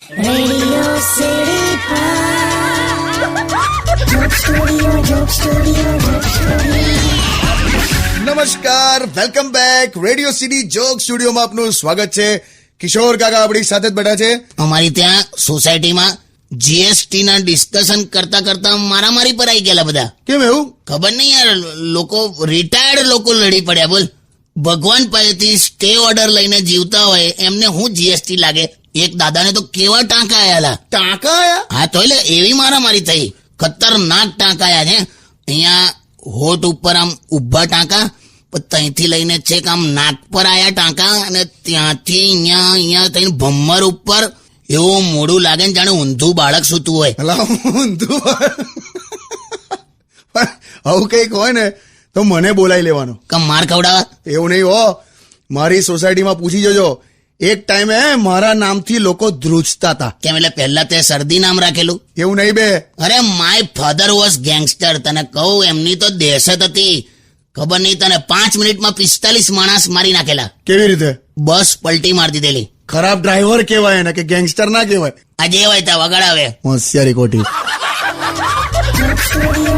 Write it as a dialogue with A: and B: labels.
A: Radio City Joke Studio, Joke Studio, Joke Studio.
B: નમસ્કાર, welcome back. Radio city joke સ્ટુડિયોમાં આપનું સ્વાગત છે. કિશોર કાકા આપણી સાથે જ બેઠા છે.
C: અમારી ત્યાં સોસાયટીમાં જીએસટી ના ડિસ્કશન કરતા કરતા મારામારી પર આવી ગયેલા બધા.
B: કેમ એવું?
C: ખબર નહીં યાર, લોકો રિટાયર્ડ લોકો લડી પડ્યા. બોલ, ભગવાન પાસેથી સ્ટે ઓર્ડર લઈને જીવતા હોય એમને હું જીએસટી લાગે? એક દાદાને તો કેવા ટાંકા આયેલા.
B: ટાંકા આયા?
C: હા તો એટલે એવી મારામારી થઈ, ખતરનાક ટાંકા આયા છે. અહીંયા હોઠ ઉપર આમ ઉભા ટાંકા, ત્યાંથી લઈને છેક આમ નાક પર આયા ટાંકા, અને ત્યાંથી અહીંયા થઈને ભમર ઉપર એવું મોડું લાગે ને જાણે ઊંધું બાળક સૂતું હોય.
B: ભલા ઊંધું આવું કઈક હોય ને તો મને બોલાવી લેવાનો.
C: કે માર ખવડાવા?
B: એવું નહીં હો, મારી સોસાયટીમાં પૂછી જોજો. એક ટાઈમે મારા નામથી લોકો ધ્રુજતા હતા.
C: કેમ એટલે પહેલા તે શરદી નામ રાખેલું?
B: એવું નહીં બે.
C: અરે માય ફાધર વોઝ ગેંગસ્ટર. તને કહું, એમની તો દહેશત હતી. ખબર નહીં તને, 5 મિનિટમાં 45 માણસ મારી નાખેલા.
B: કેવી રીતે?
C: બસ પલટી મારી દીધેલી.
B: ખરાબ ડ્રાઈવર કહેવાય ને કે ગેંગસ્ટર ના કહેવાય?
C: આજે હોય ત્યાં વગાડાવે.
B: હોશિયારી કોટી.
A: Joke Studio,